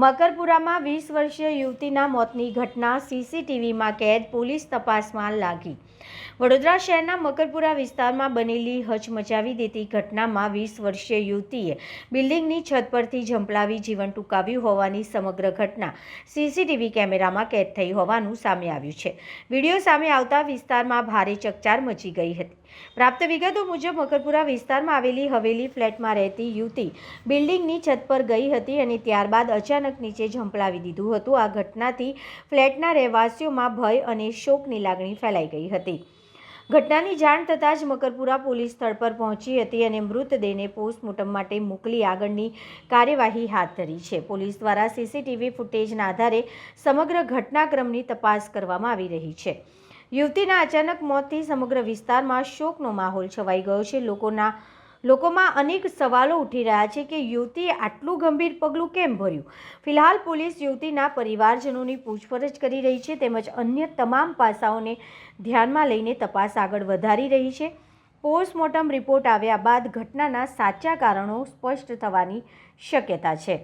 મકરપુરામાં 20 વર્ષીય યુવતીના મોતની ઘટના સીસીટીવીમાં કેદ, પોલીસ તપાસમાં લાગી। વડોદરા શહેરના મકરપુરા વિસ્તારમાં બનેલી હચમચાવી દેતી ઘટનામાં 20 વર્ષીય યુવતીએ બિલ્ડિંગની છત પરથી ઝંપલાવી જીવન ટૂંકાવ્યું હોવાની સમગ્ર ઘટના સીસીટીવી કેમેરામાં કેદ થઈ હોવાનું સામે આવ્યું છે। વિડીયો સામે આવતા વિસ્તારમાં ભારે ચકચાર મચી ગઈ હતી। પ્રાપ્ત વિગતો મુજબ મકરપુરા વિસ્તારમાં આવેલી હવેલી ફ્લેટમાં રહેતી યુવતી બિલ્ડિંગની છત પર ગઈ હતી અને ત્યારબાદ અચાનક નીચે ઝંપલાવી દીધું હતું। આ ઘટનાથી ફ્લેટના રહેવાસીઓમાં ભય અને શોકની લાગણી ફેલાઈ ગઈ હતી। ઘટનાની જાણ થતાં જ મકરપુરા પોલીસ સ્થળ પર પહોંચી હતી અને મૃતદેહને પોસ્ટમોર્ટમ માટે મોકલી આગળની કાર્યવાહી હાથ ધરી છે। પોલીસ દ્વારા સીસીટીવી ફૂટેજના આધારે સમગ્ર ઘટનાક્રમની તપાસ કરવામાં આવી રહી છે। યુવતીના અચાનક મોતથી સમગ્ર વિસ્તારમાં શોકનો માહોલ છવાઈ ગયો છે। લોકોમાં અનેક સવાલો ઉઠી રહ્યા છે કે યુવતીએ આટલું ગંભીર પગલું કેમ ભર્યું। ફિલહાલ પોલીસ યુવતીના પરિવારજનોની પૂછપરછ કરી રહી છે તેમજ અન્ય તમામ પાસાઓને ધ્યાનમાં લઈને તપાસ આગળ વધારી રહી છે। પોસ્ટમોર્ટમ રિપોર્ટ આવ્યા બાદ ઘટનાના સાચા કારણો સ્પષ્ટ થવાની શક્યતા છે।